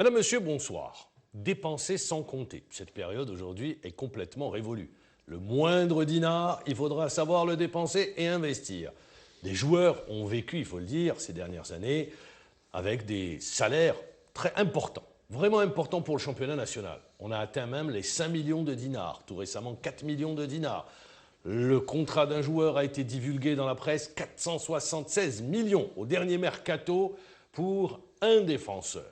Madame, Monsieur, bonsoir. Dépenser sans compter. Cette période aujourd'hui est complètement révolue. Le moindre dinar, il faudra savoir le dépenser et investir. Les joueurs ont vécu, il faut le dire, ces dernières années, avec des salaires très importants, vraiment importants pour le championnat national. On a atteint même les 5 millions de dinars, tout récemment 4 millions de dinars. Le contrat d'un joueur a été divulgué dans la presse, 476 millions au dernier mercato pour un défenseur.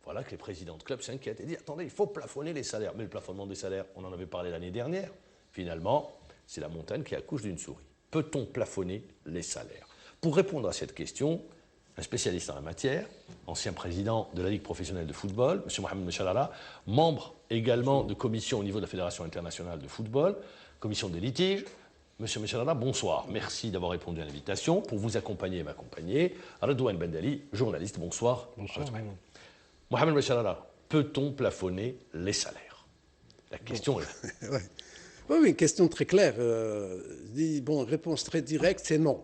Voilà que les présidents de clubs s'inquiètent et disent « Attendez, il faut plafonner les salaires ». Mais le plafonnement des salaires, on en avait parlé l'année dernière. Finalement, c'est la montagne qui accouche d'une souris. Peut-on plafonner les salaires? Pour répondre à cette question, un spécialiste en la matière, ancien président de la Ligue professionnelle de football, M. Mohamed Mechalala, membre également de commission au niveau de la Fédération internationale de football, commission des litiges. M. Mechalala, bonsoir. Merci d'avoir répondu à l'invitation. Pour vous accompagner et m'accompagner, Redouane Bendali, journaliste. Bonsoir. Bonsoir. Mohamed Mechalala, peut-on plafonner les salaires? La question est... Ouais. Oui, une question très claire. Réponse très directe, c'est non.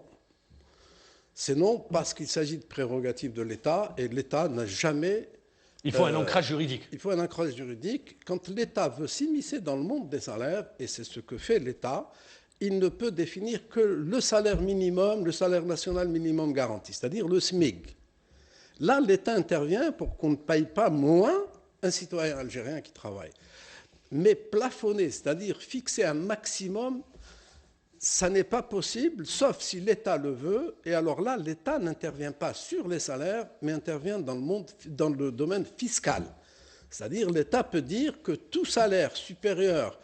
C'est non parce qu'il s'agit de prérogatives de l'État et l'État n'a jamais... Il faut un ancrage juridique. Il faut un ancrage juridique. Quand l'État veut s'immiscer dans le monde des salaires, et c'est ce que fait l'État, il ne peut définir que le salaire minimum, le salaire national minimum garanti, c'est-à-dire le SMIC. Là, l'État intervient pour qu'on ne paye pas moins un citoyen algérien qui travaille. Mais plafonner, c'est-à-dire fixer un maximum, ça n'est pas possible, sauf si l'État le veut. Et alors là, l'État n'intervient pas sur les salaires, mais intervient dans le domaine fiscal. C'est-à-dire l'État peut dire que tout salaire supérieur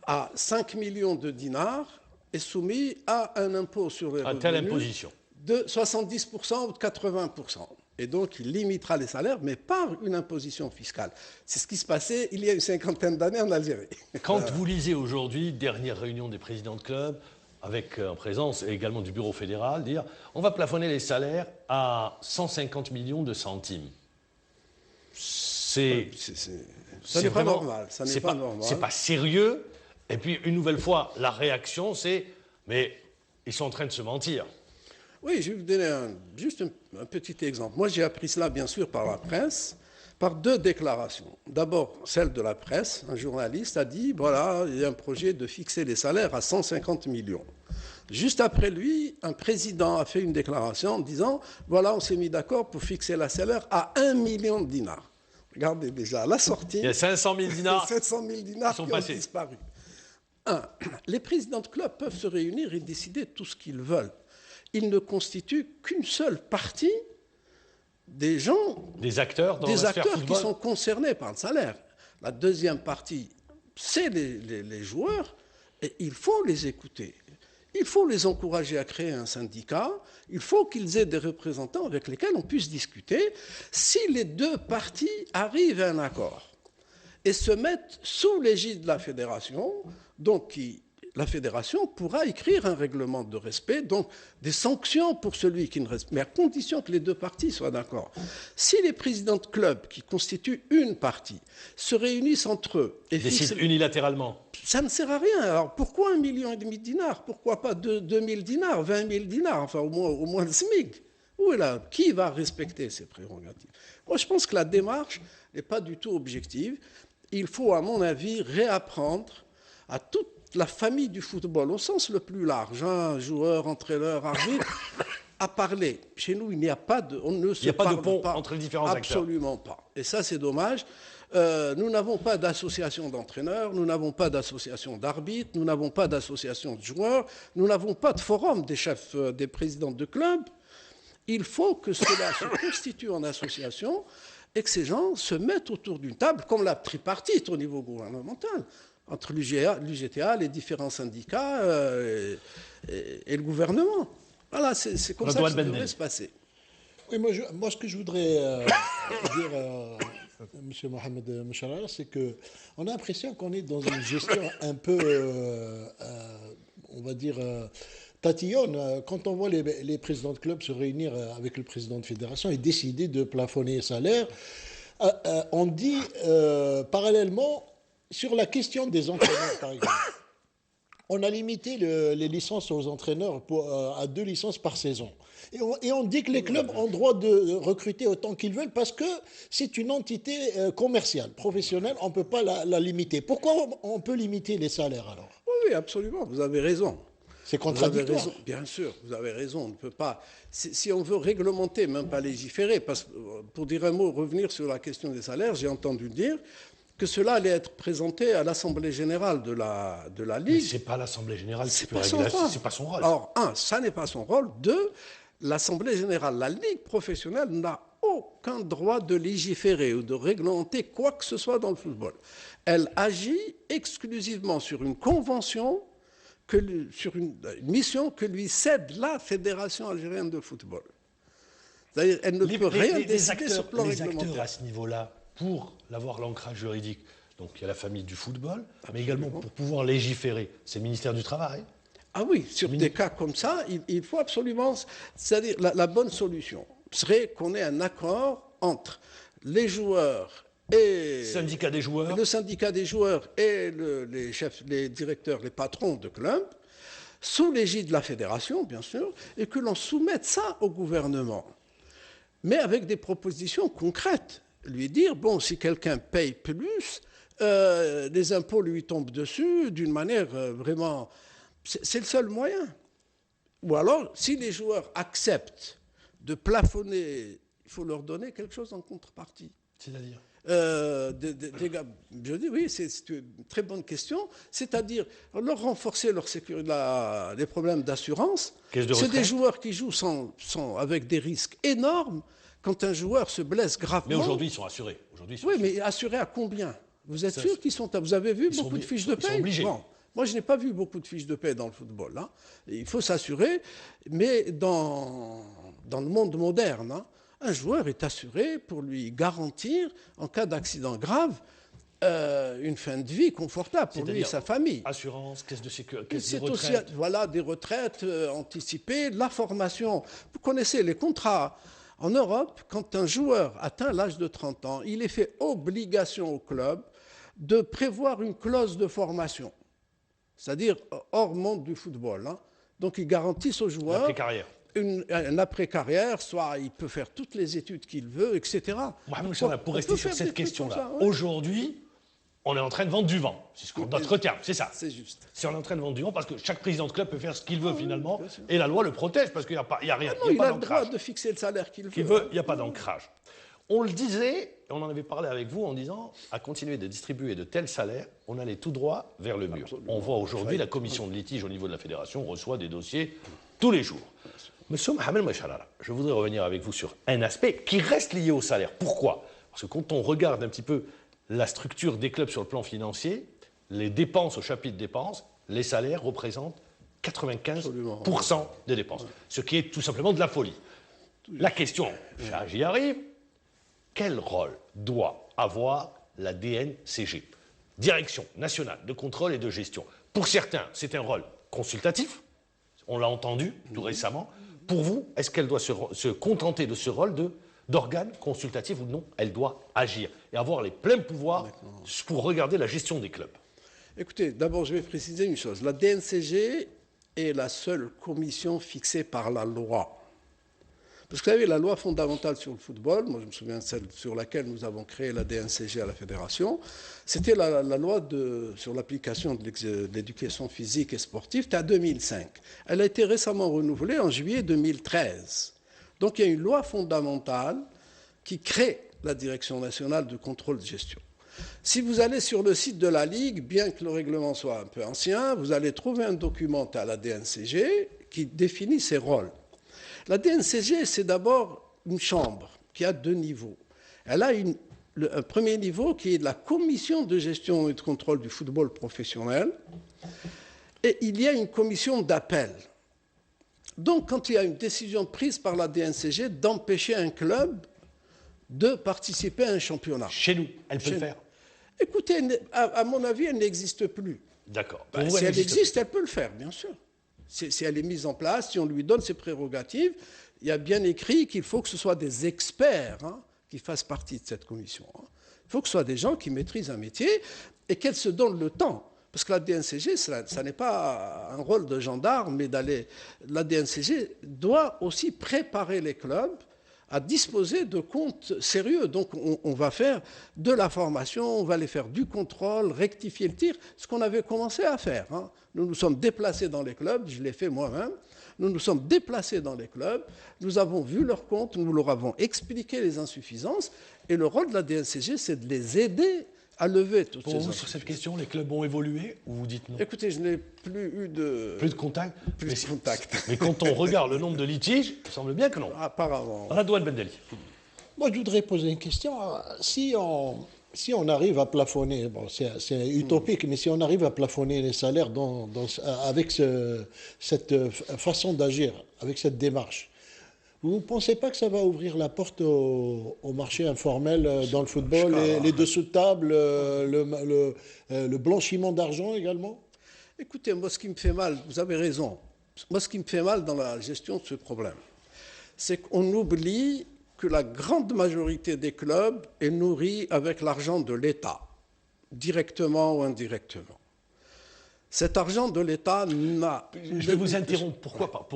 à 5 millions de dinars est soumis à un impôt sur les revenus telle imposition de 70% ou de 80%. Et donc, il limitera les salaires, mais par une imposition fiscale. C'est ce qui se passait il y a une cinquantaine d'années en Algérie. Quand vous lisez aujourd'hui, dernière réunion des présidents de clubs, avec en présence également du bureau fédéral, dire on va plafonner les salaires à 150 millions de centimes. Ça n'est pas normal. Ça n'est pas normal. C'est pas sérieux. Et puis, une nouvelle fois, la réaction, c'est mais ils sont en train de se mentir. Oui, je vais vous donner juste un petit exemple. Moi, j'ai appris cela, bien sûr, par la presse, par deux déclarations. D'abord, celle de la presse. Un journaliste a dit, voilà, il y a un projet de fixer les salaires à 150 millions. Juste après lui, un président a fait une déclaration en disant, voilà, on s'est mis d'accord pour fixer la salaire à 1 million de dinars. Regardez déjà, à la sortie, il y a 500 000 dinars, 700 000 dinars qui ont disparu. Les présidents de clubs peuvent se réunir et décider de tout ce qu'ils veulent. Ils ne constituent qu'une seule partie des gens, des acteurs qui sont concernés par le salaire. La deuxième partie, c'est les joueurs, et il faut les écouter. Il faut les encourager à créer un syndicat, il faut qu'ils aient des représentants avec lesquels on puisse discuter. Si les deux parties arrivent à un accord et se mettent sous l'égide de la fédération, donc la fédération pourra écrire un règlement de respect, donc des sanctions pour celui qui ne respecte, mais à condition que les deux parties soient d'accord. Si les présidents de clubs qui constituent une partie se réunissent entre eux et décident unilatéralement, ça ne sert à rien. Alors pourquoi 1,5 million de dinars? Pourquoi pas 2 000 dinars, 20 000 dinars, enfin au moins le SMIC? Où est là? Qui va respecter ces prérogatives? Moi, je pense que la démarche n'est pas du tout objective. Il faut, à mon avis, réapprendre à toute la famille du football, au sens le plus large, joueurs, entraîneurs, arbitres, à parler. Chez nous, il n'y a pas de... Il n'y a pas de pont entre les différents acteurs. Absolument pas. Et ça, c'est dommage. Nous n'avons pas d'association d'entraîneurs, nous n'avons pas d'association d'arbitres, nous n'avons pas d'association de joueurs, nous n'avons pas de forum des chefs, des présidents de clubs. Il faut que cela se constitue en association et que ces gens se mettent autour d'une table, comme la tripartite au niveau gouvernemental, entre l'UGTA, les différents syndicats et le gouvernement. Voilà, c'est comme ça que ça devrait se passer. Oui, moi, ce que je voudrais dire à M. Mohamed Mechalala, c'est qu'on a l'impression qu'on est dans une gestion un peu, on va dire, tatillonne. Quand on voit les présidents de clubs se réunir avec le président de fédération et décider de plafonner les salaires, on dit parallèlement, sur la question des entraîneurs, par exemple, on a limité les licences aux entraîneurs à 2 licences par saison. Et on dit que les clubs ont droit de recruter autant qu'ils veulent parce que c'est une entité commerciale, professionnelle, on ne peut pas la limiter. Pourquoi on peut limiter les salaires alors? Oui, absolument, vous avez raison. C'est contradictoire. Vous avez raison, bien sûr, vous avez raison. On ne peut pas. Si on veut réglementer, même pas légiférer, parce que, pour dire un mot, revenir sur la question des salaires, j'ai entendu dire que cela allait être présenté à l'Assemblée générale de la Ligue. Mais ce n'est pas l'Assemblée générale qui peut C'est régler, pas c'est pas son rôle. Alors, ça n'est pas son rôle. 2, l'Assemblée générale, la Ligue professionnelle n'a aucun droit de légiférer ou de réglementer quoi que ce soit dans le football. Elle agit exclusivement sur une convention, sur une mission que lui cède la Fédération algérienne de football. C'est-à-dire qu'elle ne peut rien décider sur le plan réglementaire. Les acteurs à ce niveau-là, pour avoir l'ancrage juridique, donc il y a la famille du football, mais également pour pouvoir légiférer, c'est le ministère du Travail. Ah oui, sur des cas comme ça, il faut absolument... C'est-à-dire la bonne solution serait qu'on ait un accord entre les joueurs et... Syndicat des joueurs. Le syndicat des joueurs et les chefs, les directeurs, les patrons de clubs, sous l'égide de la fédération, bien sûr, et que l'on soumette ça au gouvernement. Mais avec des propositions concrètes. Lui dire, bon, si quelqu'un paye plus, les impôts lui tombent dessus d'une manière vraiment... C'est le seul moyen. Ou alors, si les joueurs acceptent de plafonner, il faut leur donner quelque chose en contrepartie. C'est-à-dire je dis oui, c'est une très bonne question. C'est-à-dire leur renforcer leur sécurité, les problèmes d'assurance. C'est des joueurs qui jouent avec des risques énormes. Quand un joueur se blesse gravement. Mais aujourd'hui, ils sont assurés. Oui, mais assurés à combien? Vous êtes sûr qu'ils sont... Vous avez vu beaucoup de fiches de paie? Ils sont obligés. Bon. Moi, je n'ai pas vu beaucoup de fiches de paie dans le football. Hein. Il faut s'assurer, mais dans le monde moderne, hein, un joueur est assuré pour lui garantir, en cas d'accident grave, une fin de vie confortable pour lui et sa famille. Assurance, caisse de sécurité, c'est aussi des retraites anticipées, la formation. Vous connaissez les contrats. En Europe, quand un joueur atteint l'âge de 30 ans, il est fait obligation au club de prévoir une clause de formation. C'est-à-dire hors monde du football. Hein. Donc, ils garantissent aux joueurs l'après-carrière. Un après-carrière, soit il peut faire toutes les études qu'il veut, etc. Pour rester sur cette question-là, aujourd'hui, on est en train de vendre du vent. C'est notre terme, c'est ça. C'est juste. Si on est en train de vendre du vent, parce que chaque président de club peut faire ce qu'il veut finalement, et la loi le protège, parce qu'il n'y a rien. Il a le droit de fixer le salaire qu'il veut. Il n'y a pas d'ancrage. On le disait, on en avait parlé avec vous en disant, à continuer de distribuer de tels salaires, on allait tout droit vers le mur. Absolument. On voit aujourd'hui la commission de litige au niveau de la fédération reçoit des dossiers tous les jours. Monsieur Mohamed Mouchalala, je voudrais revenir avec vous sur un aspect qui reste lié au salaire. Pourquoi? Parce que quand on regarde un petit peu la structure des clubs sur le plan financier, les dépenses au chapitre dépenses, les salaires représentent 95% des dépenses, ce qui est tout simplement de la folie. La question, j'y arrive, quel rôle doit avoir la DNCG, Direction nationale de contrôle et de gestion? Pour certains, c'est un rôle consultatif, on l'a entendu tout récemment. Pour vous, est-ce qu'elle doit se contenter de ce rôle d'organe consultatif ou non? Elle doit agir et avoir les pleins pouvoirs pour regarder la gestion des clubs. Écoutez, d'abord, je vais préciser une chose. La DNCG est la seule commission fixée par la loi. Parce que vous savez, la loi fondamentale sur le football, moi je me souviens de celle sur laquelle nous avons créé la DNCG à la Fédération, c'était la loi sur l'application de l'éducation physique et sportive, c'était en 2005. Elle a été récemment renouvelée en juillet 2013. Donc il y a une loi fondamentale qui crée la Direction nationale de contrôle de gestion. Si vous allez sur le site de la Ligue, bien que le règlement soit un peu ancien, vous allez trouver un document à la DNCG qui définit ses rôles. La DNCG, c'est d'abord une chambre qui a 2 niveaux. Elle a un premier niveau qui est de la commission de gestion et de contrôle du football professionnel. Et il y a une commission d'appel. Donc, quand il y a une décision prise par la DNCG d'empêcher un club de participer à un championnat. Chez nous, elle peut le faire. Écoutez, à mon avis, elle n'existe plus. D'accord. Si elle existe, elle peut le faire, bien sûr. Si elle est mise en place, si on lui donne ses prérogatives, il y a bien écrit qu'il faut que ce soit des experts qui fassent partie de cette commission. Il faut que ce soit des gens qui maîtrisent un métier et qu'elle se donne le temps. Parce que la DNCG, ça n'est pas un rôle de gendarme, mais la DNCG doit aussi préparer les clubs à disposer de comptes sérieux. Donc on va faire de la formation, on va aller faire du contrôle, rectifier le tir, ce qu'on avait commencé à faire. Nous nous sommes déplacés dans les clubs, je l'ai fait moi-même, nous nous sommes déplacés dans les clubs, nous avons vu leurs comptes, nous leur avons expliqué les insuffisances, et le rôle de la DNCG, c'est de les aider à lever toutes ces insuffisances. Sur cette question, les clubs ont évolué ou vous dites non? Écoutez, je n'ai plus eu de... Plus de contact? Plus de contact. Mais quand on regarde le nombre de litiges, il semble bien que non. Apparemment. Radouane Ben Dali. Moi, je voudrais poser une question. Si on arrive à plafonner, bon, c'est utopique, mais si on arrive à plafonner les salaires avec cette façon d'agir, avec cette démarche, vous ne pensez pas que ça va ouvrir la porte au marché informel dans le football, les dessous de table, le blanchiment d'argent également? Écoutez, moi, ce qui me fait mal, vous avez raison, moi, ce qui me fait mal dans la gestion de ce problème, c'est qu'on oublie que la grande majorité des clubs est nourrie avec l'argent de l'État, directement ou indirectement. Cet argent de l'État n'a... Je vais vous interrompre. Pourquoi pas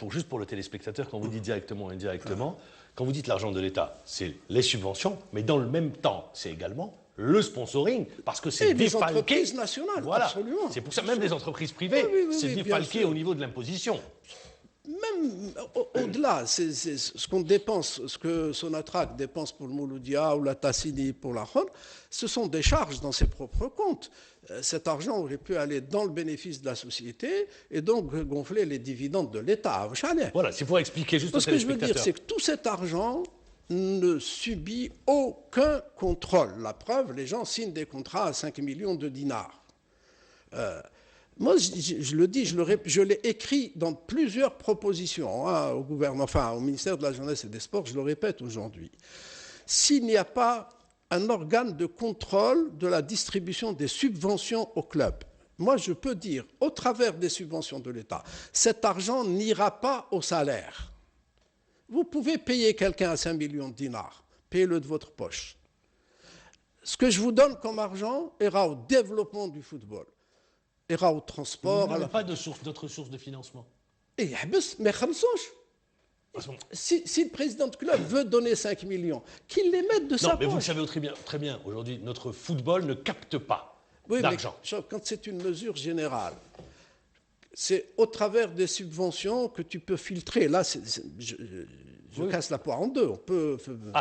juste pour le téléspectateur, quand vous dites directement ou indirectement, quand vous dites l'argent de l'État, c'est les subventions, mais dans le même temps, c'est également le sponsoring, parce que c'est défalqué. Les entreprises nationales, voilà. Absolument. C'est pour ça, même les entreprises privées, c'est défalqué au niveau de l'imposition. Même au-delà, c'est ce qu'on dépense, ce que Sonatrach dépense pour le Mouloudia ou la Tassini pour la Khon, ce sont des charges dans ses propres comptes. Cet argent aurait pu aller dans le bénéfice de la société et donc gonfler les dividendes de l'État. Voilà, c'est pour expliquer juste aux téléspectateurs. Ce que je veux dire, c'est que tout cet argent ne subit aucun contrôle. La preuve, les gens signent des contrats à 5 millions de dinars. Moi, je le dis, je l'ai écrit dans plusieurs propositions au gouvernement, enfin au ministère de la Jeunesse et des Sports, je le répète aujourd'hui. S'il n'y a pas un organe de contrôle de la distribution des subventions aux clubs, moi je peux dire, au travers des subventions de l'État, cet argent n'ira pas au salaire. Vous pouvez payer quelqu'un à 5 millions de dinars, payez-le de votre poche. Ce que je vous donne comme argent ira au développement du football. Ira au transport. Vous n'avez pas d'autre source de financement. Et mais si le président de club veut donner 5 millions, qu'il les mette de sa poche. Non, mais vous le savez très bien. Aujourd'hui, notre football ne capte pas d'argent. Mais quand c'est une mesure générale, c'est au travers des subventions que tu peux filtrer. Là, je casse la poire en deux. On peut...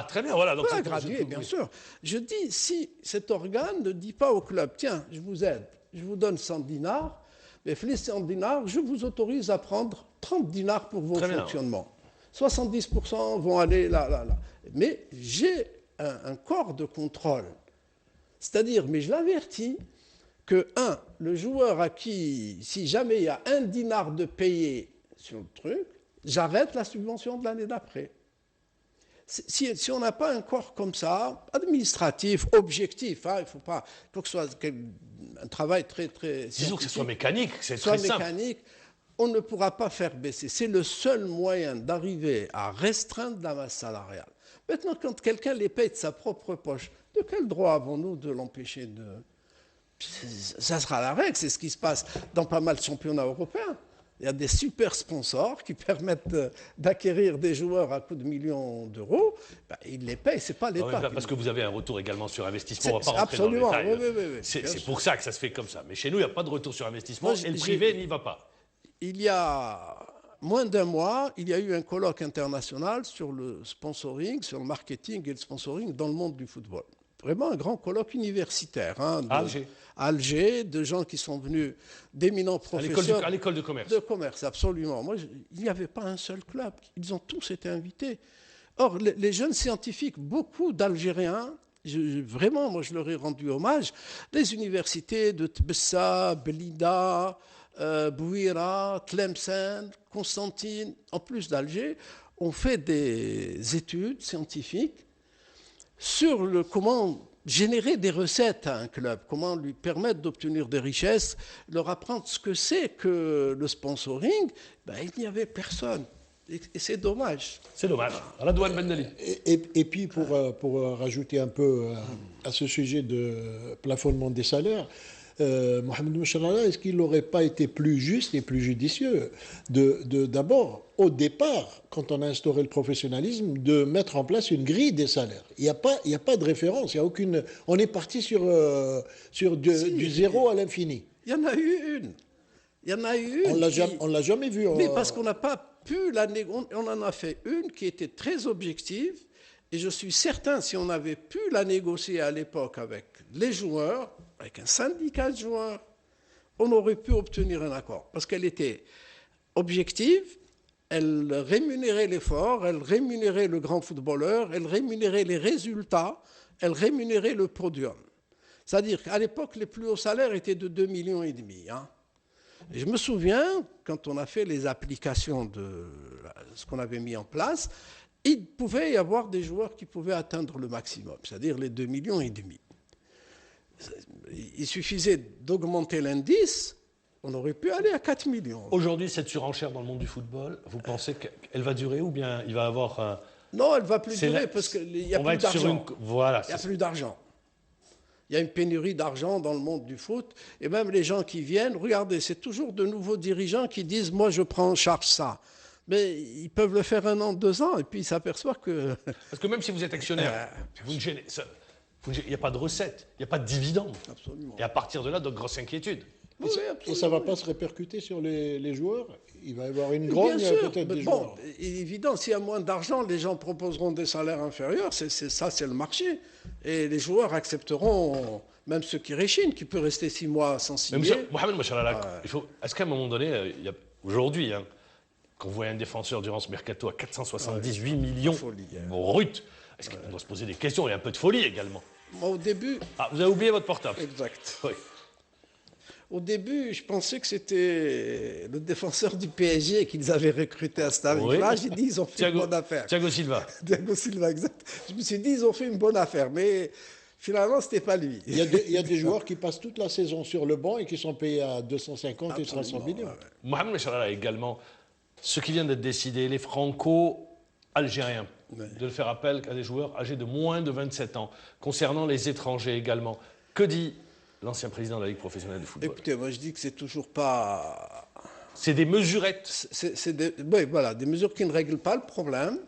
très bien, voilà. Donc graduer, bien sûr. Je dis, si cet organe ne dit pas au club, tiens, je vous aide, je vous donne 100 dinars, mais les 100 dinars, je vous autorise à prendre 30 dinars pour vos fonctionnements. 70% vont aller là. Mais j'ai un corps de contrôle. C'est-à-dire, mais je l'avertis que, le joueur à qui, si jamais il y a 1 dinar de payé sur le truc, j'arrête la subvention de l'année d'après. Si on n'a pas un corps comme ça, administratif, objectif, il faut que ce soit un travail très, très... Disons que ce soit mécanique, c'est très simple. On ne pourra pas faire baisser. C'est le seul moyen d'arriver à restreindre la masse salariale. Maintenant, quand quelqu'un les paye de sa propre poche, de quel droit avons-nous de l'empêcher de... Ça sera la règle, c'est ce qui se passe dans pas mal de championnats européens. Il y a des super sponsors qui permettent d'acquérir des joueurs à coups de millions d'euros. Ils les payent, ce n'est pas l'État. Parce que vous avez un retour également sur investissement. On ne va pas rentrer absolument, dans le détail. Oui, c'est pour ça que ça se fait comme ça. Mais chez nous, il n'y a pas de retour sur investissement et le privé n'y va pas. Il y a moins d'un mois, il y a eu un colloque international sur le sponsoring, sur le marketing et le sponsoring dans le monde du football. Vraiment un grand colloque universitaire. À Alger, de gens qui sont venus, d'éminents professeurs. À l'école de commerce. De commerce, absolument. Moi, il n'y avait pas un seul club. Ils ont tous été invités. Or, les jeunes scientifiques, beaucoup d'Algériens, vraiment, moi, je leur ai rendu hommage. Les universités de Tbessa, Blida, Bouira, Tlemcen, Constantine, en plus d'Alger, ont fait des études scientifiques sur comment générer des recettes à un club, comment lui permettre d'obtenir des richesses, leur apprendre ce que c'est que le sponsoring. Il n'y avait personne. Et c'est dommage. C'est dommage. Radouane Ben Dali. Et puis, pour rajouter un peu à ce sujet de plafonnement des salaires, Mohamed Moucharala, est-ce qu'il n'aurait pas été plus juste et plus judicieux d'abord, au départ, quand on a instauré le professionnalisme, de mettre en place une grille des salaires? Il n'y a pas de référence, il y a aucune. On est parti sur du zéro à l'infini. Il y en a eu une. Il y en a eu une. On l'a jamais vu. Mais parce qu'on n'a pas pu la négocier. On en a fait une qui était très objective. Et je suis certain, si on avait pu la négocier à l'époque avec les joueurs, avec un syndicat de joueurs, on aurait pu obtenir un accord. Parce qu'elle était objective, elle rémunérait l'effort, elle rémunérait le grand footballeur, elle rémunérait les résultats, elle rémunérait le podium. C'est-à-dire qu'à l'époque, les plus hauts salaires étaient de 2,5 millions. Hein. Et je me souviens, quand on a fait les applications de ce qu'on avait mis en place, il pouvait y avoir des joueurs qui pouvaient atteindre le maximum, c'est-à-dire les 2,5 millions. Il suffisait d'augmenter l'indice, on aurait pu aller à 4 millions. Aujourd'hui, cette surenchère dans le monde du football, vous pensez qu'elle va durer ou bien il va y avoir un... Non, elle ne va plus durer parce qu'il n'y a plus d'argent. Voilà, il n'y a plus d'argent. Il y a une pénurie d'argent dans le monde du foot. Et même les gens qui viennent, regardez, c'est toujours de nouveaux dirigeants qui disent « moi, je prends en charge ça ». Mais ils peuvent le faire 1 an, 2 ans, et puis ils s'aperçoivent que... Parce que même si vous êtes actionnaire, il n'y a pas de recette, il n'y a pas de dividende. Absolument. Et à partir de là, de grosses inquiétudes. Oui, et ça ne va pas se répercuter sur les joueurs? Il va y avoir une grogne peut-être des joueurs. C'est évident, s'il y a moins d'argent, les gens proposeront des salaires inférieurs, c'est le marché. Et les joueurs accepteront, même ceux qui réchinent, qui peuvent rester 6 mois sans signer. Mohamed Moucharala, est-ce qu'à un moment donné, aujourd'hui, quand vous voyez un défenseur durant ce mercato à 478 millions bruts, est-ce qu'on doit se poser des questions et un peu de folie également? Moi, au début... Ah, vous avez oublié votre portable. Exact. Oui. Au début, je pensais que c'était le défenseur du PSG qu'ils avaient recruté à Stade. Là, j'ai dit, ils ont fait une bonne affaire. Thiago Silva. Thiago Silva, exact. Je me suis dit, ils ont fait une bonne affaire, mais finalement, ce n'était pas lui. Il y a des joueurs qui passent toute la saison sur le banc et qui sont payés à 250 et 300 millions. Ouais. Mohamed Moucharala également, ce qui vient d'être décidé, les franco-algériens, de le faire appel à des joueurs âgés de moins de 27 ans, concernant les étrangers également. Que dit l'ancien président de la Ligue professionnelle de football? Écoutez, moi je dis que c'est toujours pas... C'est des mesurettes. Oui, voilà, des mesures qui ne règlent pas le problème.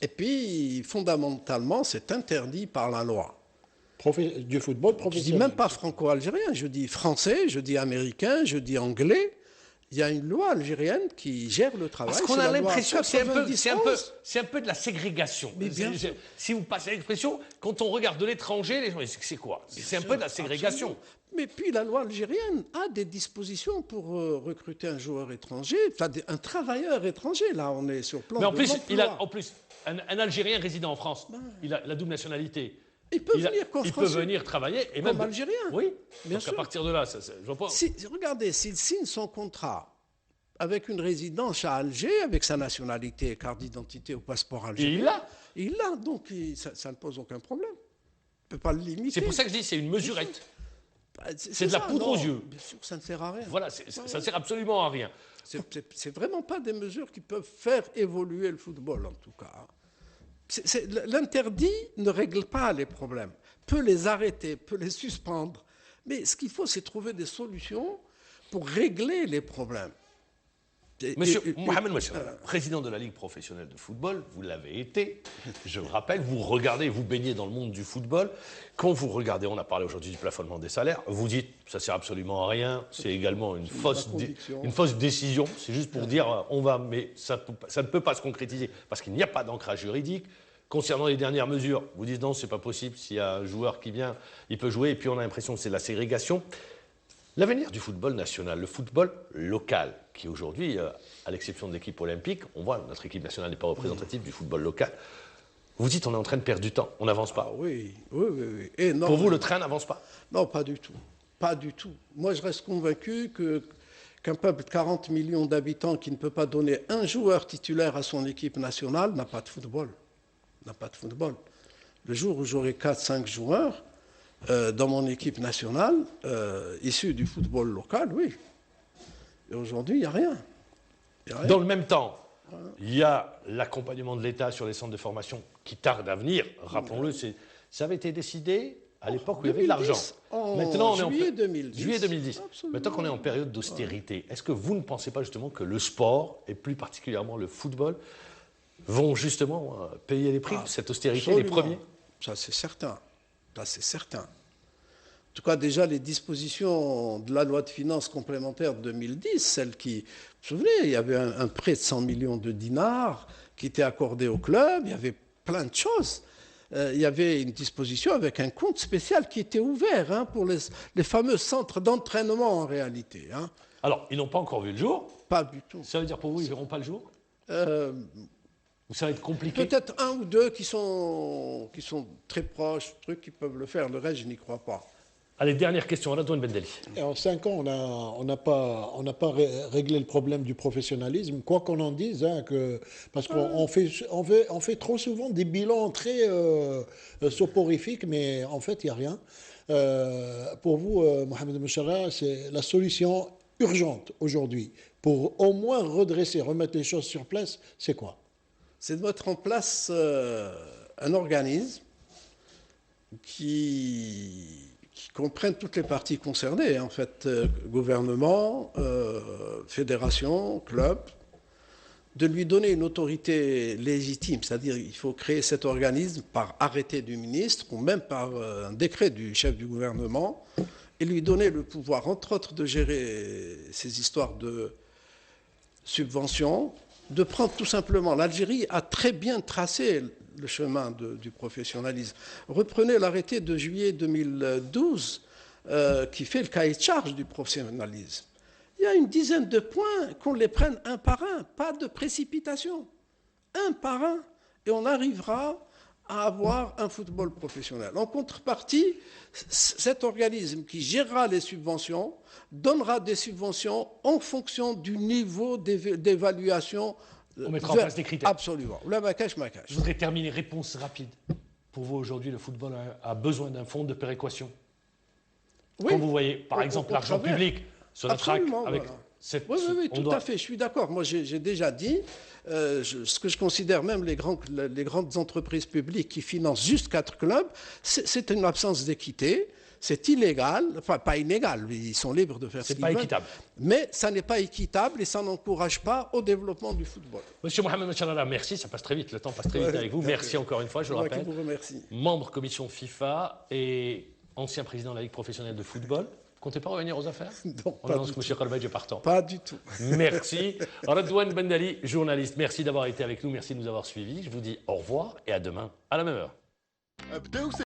Et puis, fondamentalement, c'est interdit par la loi. Du football professionnel. Je dis même pas franco-algérien, je dis français, je dis américain, je dis anglais. Il y a une loi algérienne qui gère le travail. Parce qu'on a l'impression que c'est un peu de la ségrégation. Mais bien sûr. Si vous passez l'expression, quand on regarde de l'étranger, les gens disent c'est quoi? C'est un peu de la ségrégation. Absolument. Mais puis la loi algérienne a des dispositions pour recruter un joueur étranger, enfin un travailleur étranger. Là, on est sur plan. Mais en de plus, l'emploi. Un Algérien résidant en France, il a la double nationalité. Il peut venir travailler et comme même algérien. Oui. Bien Donc sûr. à partir de là, je vois pas. Regardez, s'il signe son contrat avec une résidence à Alger, avec sa nationalité, carte d'identité ou passeport algérien, il l'a. Donc ça ne pose aucun problème. On ne peut pas le limiter. C'est pour ça que je dis c'est une mesurette. C'est de la poudre aux yeux. Bien sûr, ça ne sert à rien. Voilà, ça ne sert absolument à rien. C'est vraiment pas des mesures qui peuvent faire évoluer le football, en tout cas. L'interdit ne règle pas les problèmes, peut les arrêter, peut les suspendre. Mais ce qu'il faut, c'est trouver des solutions pour régler les problèmes. Monsieur Mohamed Moucharala, président de la Ligue professionnelle de football, vous l'avez été, je le rappelle, vous regardez, vous baignez dans le monde du football. Quand vous regardez, on a parlé aujourd'hui du plafonnement des salaires, vous dites ça sert absolument à rien, c'est également une fausse décision, c'est juste pour dire on va, mais ça ne peut pas se concrétiser parce qu'il n'y a pas d'ancrage juridique. Concernant les dernières mesures, vous dites non, c'est pas possible, s'il y a un joueur qui vient, il peut jouer, et puis on a l'impression que c'est de la ségrégation. L'avenir du football national, le football local, qui aujourd'hui, à l'exception de l'équipe olympique, on voit notre équipe nationale n'est pas représentative du football local. Vous dites on est en train de perdre du temps, on n'avance pas. Ah oui. Et non, pour vous, le train n'avance pas? Non, pas du tout. Pas du tout. Moi, je reste convaincu qu'un peuple de 40 millions d'habitants qui ne peut pas donner un joueur titulaire à son équipe nationale n'a pas de football. N'a pas de football. Le jour où j'aurai 4-5 joueurs dans mon équipe nationale, issus du football local, oui. Et aujourd'hui, il n'y a rien. Dans le même temps, il y a l'accompagnement de l'État sur les centres de formation qui tarde à venir. Rappelons-le, ça avait été décidé à l'époque où il y avait de l'argent. Maintenant, on est juillet 2010. Juillet 2010. Absolument. Maintenant qu'on est en période d'austérité, est-ce que vous ne pensez pas justement que le sport, et plus particulièrement le football, vont justement payer les prix de cette austérité, les premiers? Ça, c'est certain. Ça, c'est certain. En tout cas, déjà, les dispositions de la loi de finances complémentaire de 2010, celle qui... Vous vous souvenez, il y avait un prêt de 100 millions de dinars qui était accordé au club, il y avait plein de choses. Il y avait une disposition avec un compte spécial qui était ouvert pour les fameux centres d'entraînement en réalité. Alors, ils n'ont pas encore vu le jour. Pas du tout. Ça veut dire pour vous, ils ne verront pas le jour? Ou ça va être compliqué? Peut-être un ou deux qui sont très proches, qui peuvent le faire. Le reste, je n'y crois pas. Allez, dernière question, Radouane Ben Dali. Et en 5 ans, on n'a pas réglé le problème du professionnalisme, quoi qu'on en dise, parce qu'on fait trop souvent des bilans très soporifiques, mais en fait, il n'y a rien. Pour vous, Mohamed Mouchara, c'est la solution urgente aujourd'hui pour au moins remettre les choses sur place, c'est quoi? C'est de mettre en place un organisme qui comprenne toutes les parties concernées, en fait, gouvernement, fédération, club, de lui donner une autorité légitime, c'est-à-dire il faut créer cet organisme par arrêté du ministre ou même par un décret du chef du gouvernement et lui donner le pouvoir, entre autres, de gérer ces histoires de subventions, de prendre tout simplement. L'Algérie a très bien tracé le chemin du professionnalisme. Reprenez l'arrêté de juillet 2012 qui fait le cahier de charge du professionnalisme. Il y a une dizaine de points, qu'on les prenne un par un, pas de précipitation. Un par un, et on arrivera à avoir un football professionnel. En contrepartie, cet organisme qui gérera les subventions donnera des subventions en fonction du niveau d'évaluation. On mettra en place des critères. Absolument. Je voudrais terminer, réponse rapide. Pour vous, aujourd'hui, le football a besoin d'un fonds de péréquation. Oui. Quand vous voyez, par exemple, l'argent public sur notre track avec cette... Oui, tout à fait, je suis d'accord. Moi, j'ai déjà dit, ce que je considère même les grandes entreprises publiques qui financent juste 4 clubs, c'est une absence d'équité. C'est illégal, enfin pas illégal, ils sont libres de faire ce qu'ils veulent. C'est pas équitable. Mais ça n'est pas équitable et ça n'encourage pas au développement du football. Monsieur Mohamed Mouchara, merci, ça passe très vite, le temps passe très vite avec vous. Merci encore une fois, je le rappelle. Moi qui vous remercie. Membre commission FIFA et ancien président de la Ligue professionnelle de football. Vous comptez pas revenir aux affaires? Non, on annonce que M. Kalbadj est partant. Pas du tout. Merci. Radouane Ben Dali, journaliste, merci d'avoir été avec nous, merci de nous avoir suivis. Je vous dis au revoir et à demain à la même heure.